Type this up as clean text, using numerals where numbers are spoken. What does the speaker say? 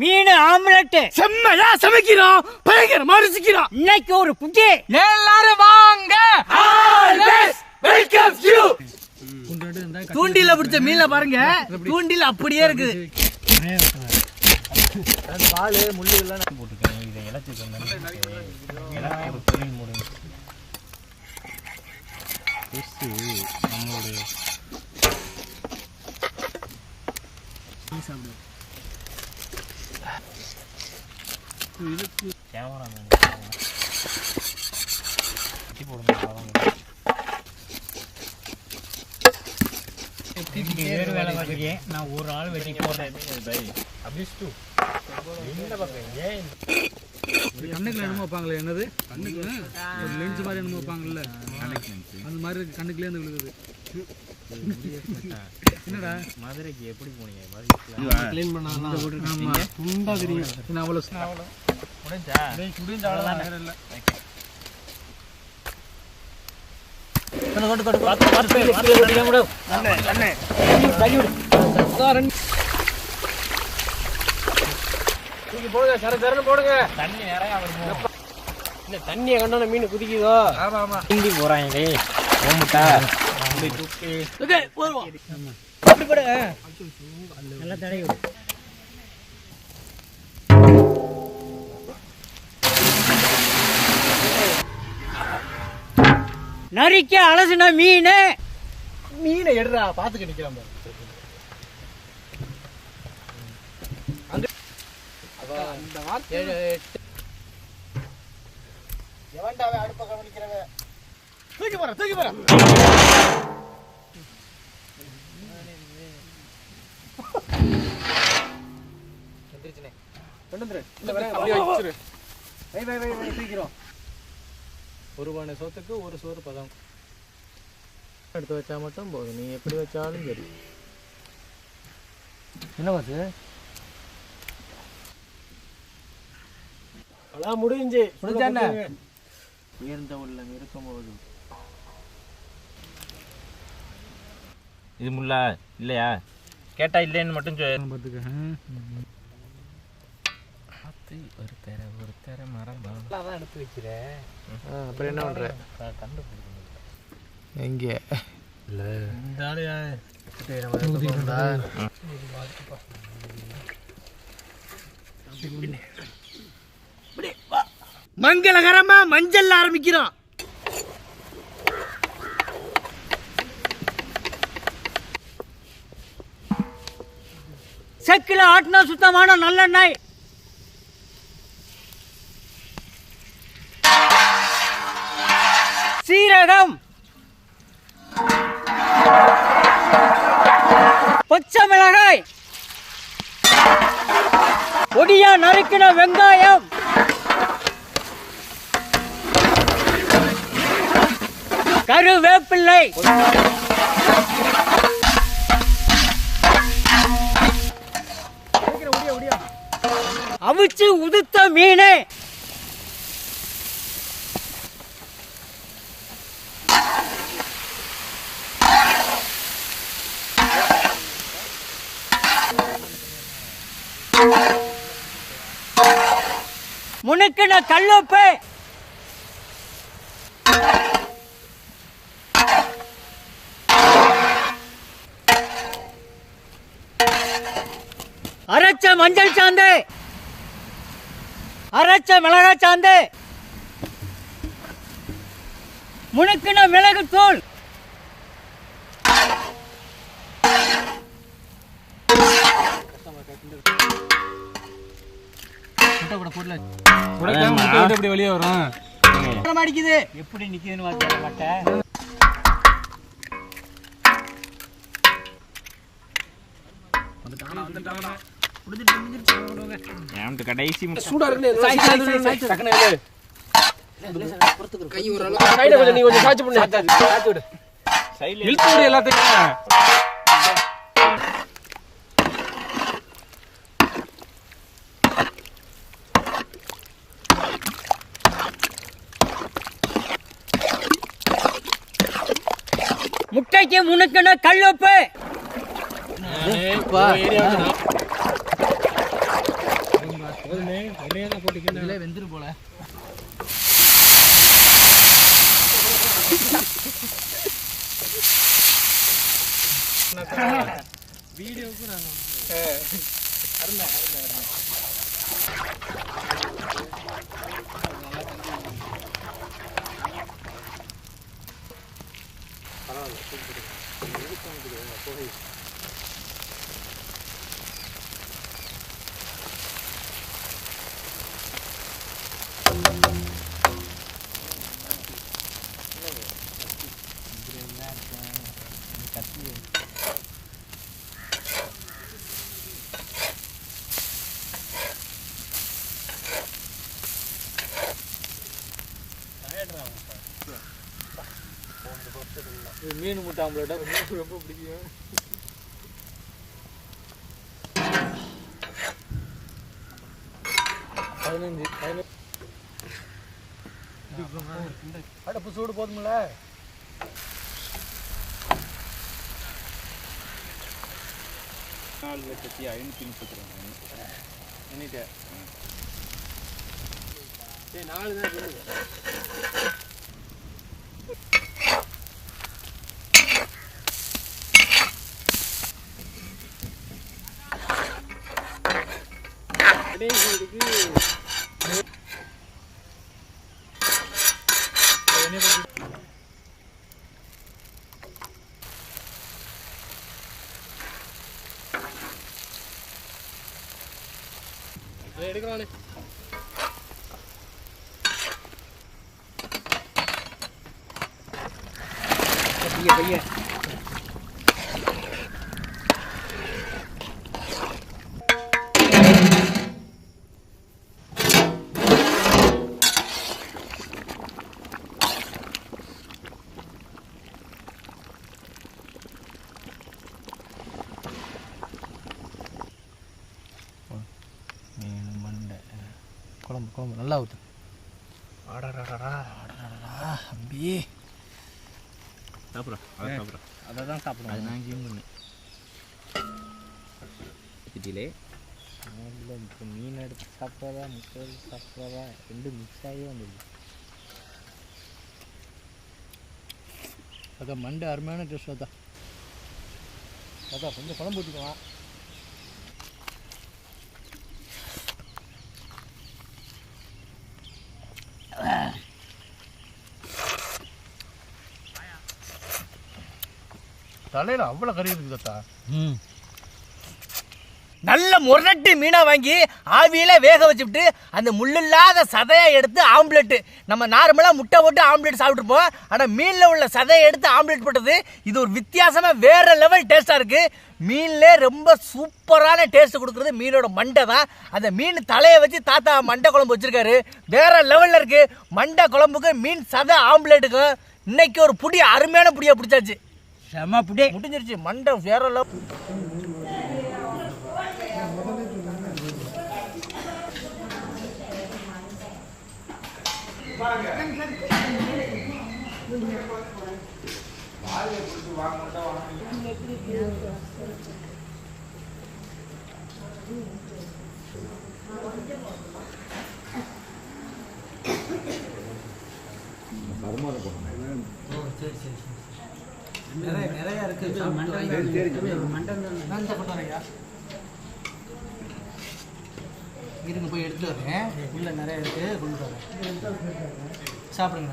மீன் omelette செம்மையா சமைக்கிறோம், பயங்கரமா ருசிக்கிறோம். இன்னைக்கு ஒரு புட்டி, எல்லாரும் வாங்க. தூண்டில பிடிச்ச மீன்ல பாருங்க, தூண்டில அப்படியே இருக்குது. பால் முள்ளு எல்லாம் போட்டுருக்கேன். இதை இலச்சு நம்மளுடைய கேமரா வேறு வேலை பார்த்துருக்கேன். நான் ஒரு ஆள் வெட்டி போடுறேன். கண்ணுக்குள்ள என்னமோ வைப்பாங்களே, என்னது கண்ணுக்கு லென்ஸ் மாதிரி என்னமோ வைப்பாங்கல்ல, அந்த மாதிரி கண்ணுக்குள்ளே இருந்து விழுகுது. என்னடா மதுரைக்கு எப்படி போனீங்க? க்ளீன் பண்ணாங்க. துண்டா தெரியும். அவ்வளோ முடிஞ்சா முடிஞ்ச அவ்வளோதான். நேரம் இல்லை. போடுங்க, சரசரன்னு போடுங்க. தண்ணி நிறைய இல்ல, தண்ணியை கண்டோட மீன் குதிக்குதோ. ஆமா ஆமா, ஹிந்தி போறாங்களே. நரிக்க அலசுன மீன். மீனை எடுறா, பாத்துக்க நிக்கிறான். அந்த வார்த்தை எவன்டாவே அடுப்ப கவனிக்கிறவ தூக்கி போற தூக்கி போற. எந்திரிச்சனே கொண்டு இந்த வர அப்படியே வச்சிரு. வை வை வை வை தூக்கிரோம். ஒரு பானை சோத்துக்கு ஒரு சோறு பதம் எடுத்து வச்சா மட்டும் போதும். நீ எப்படி வச்சாலும் சரி. என்ன வாசு அதான் முடிஞ்சு முடிஞ்சானே. உயர்ந்த உள்ளம் இருக்கும்போது இது முள்ளா இல்லையா கேட்டா இல்லைன்னு மட்டும் பார்த்துக்க. ஒரு தெர மரம் தான் எடுத்து வைக்கிறேன். அப்புறம் என்ன பண்ற? கண்டுபிடிக்கணும் எங்கே இல்லை இந்த ஆளையா மங்களகரமா மஞ்சள் ஆரம்பிக்கிறோம். செக்கில ஆட்டினா சுத்தமான நல்லெண்ணெய். சீரகம், பச்சை மிளகாய், பொடியா நறுக்கின வெங்காயம், கருவேப்பிள்ளை, அவிச்சு உதுத்த மீன், முனுக்கின கல்லுப்பு, அரைச்ச மஞ்சள் சாந்து, அரைச்ச மிளகாய் சாந்து, முனுக்கின மிளகு தூள், வெளியே வரும். அடிக்குது எப்படி நிக்குதுன்னு மாட்டேன். கடைசி சூடா இருக்கு. எல்லாத்தையும் முட்டைக்கு முன்னுக்குன்னு கல் உப்பு. வெந்துரு போல வீடியோவுக்கு நாங்கள் அருந்தேன் புகை மீன் முட்டை ஆம்லேட்டா ரொம்ப பிடிக்கும். அடுப்பு சூடு போதுமில்ல? நாலு தான் எடுக்கிறானே பையன் குழம்பு குழம்பு நல்லா ஊற்று. ஆடாடாடா அம்பி சாப்பிட்றோம் அதை தான் சாப்பிடுவோம். அது நான் கிளீன் பண்ணேன் சிட்டிலே. இப்போ மீன் எடுத்து சாப்பிட்றதா முட்டை எடுத்து சாப்பிட்றதா ரெண்டும் மிக்ஸ் ஆகி வந்துடுது. அதான் மண்டை அருமையான டேஸ்ட். அதான் அதான் கொஞ்சம் குழம்பு ஊற்றிக்கலாம். தலையில் அவ்வளோ கறி இருக்குது தாத்தா. நல்ல முரட்டு மீனாக வாங்கி ஆவியில் வேக வச்சுவிட்டு அந்த முள்ளில்லாத சதையை எடுத்து ஆம்லெட்டு. நம்ம நார்மலாக முட்டை போட்டு ஆம்லெட் சாப்பிட்ருப்போம். ஆனால் மீனில் உள்ள சதையை எடுத்து ஆம்லெட் போட்டது இது ஒரு வித்தியாசமாக வேறு லெவல் டேஸ்ட்டாக இருக்குது. மீன்லே ரொம்ப சூப்பரான டேஸ்ட் கொடுக்குறது மீனோட மண்டை தான். அந்த மீன் தலையை வச்சு தாத்தா மண்டை குழம்பு வச்சுருக்காரு. வேறு லெவலில் இருக்குது. மண்டை குழம்புக்கு மீன் சதை ஆம்லெட்டுக்கும் இன்னைக்கு ஒரு புடி அருமையான புடியாக பிடிச்சாச்சு. செம புடி முடிஞ்சிருச்சு. மண்டை வேற லெவல். சரி சரி நிறைய இருக்கு. இருங்க போய் எடுத்துட்டு வரேன். உள்ள நிறைய இருக்கு கொண்டு வரேன். சாப்பிடுங்க.